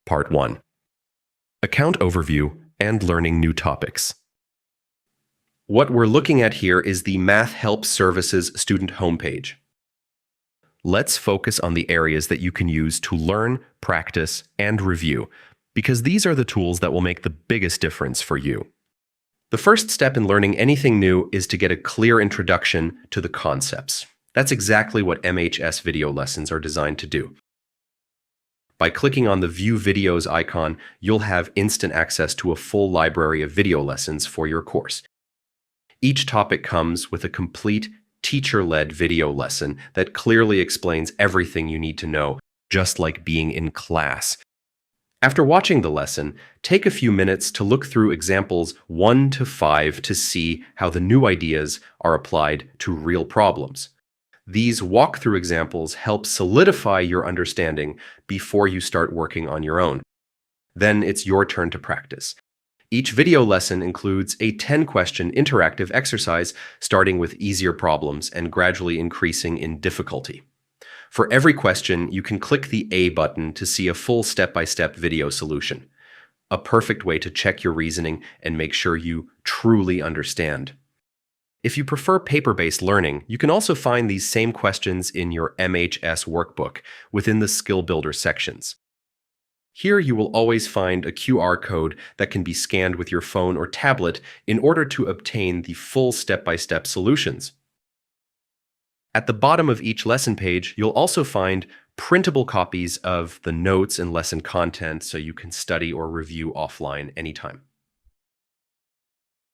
Part 1. Account Overview and Learning New Topics. What we're looking at here is the Math Help Services student homepage. Let's focus on the areas that you can use to learn, practice, and review, because these are the tools that will make the biggest difference for you. The first step in learning anything new is to get a clear introduction to the concepts. That's exactly what MHS video lessons are designed to do. By clicking on the View Videos icon, you'll have instant access to a full library of video lessons for your course. Each topic comes with a complete teacher-led video lesson that clearly explains everything you need to know, just like being in class. After watching the lesson, take a few minutes to look through examples 1 to 5 to see how the new ideas are applied to real problems. These walkthrough examples help solidify your understanding before you start working on your own. Then it's your turn to practice. Each video lesson includes a 10-question interactive exercise, starting with easier problems and gradually increasing in difficulty. For every question, you can click the A button to see a full step-by-step video solution. A perfect way to check your reasoning and make sure you truly understand. If you prefer paper-based learning, you can also find these same questions in your MHS workbook within the Skill Builder sections. Here you will always find a QR code that can be scanned with your phone or tablet in order to obtain the full step-by-step solutions. At the bottom of each lesson page, you'll also find printable copies of the notes and lesson content so you can study or review offline anytime.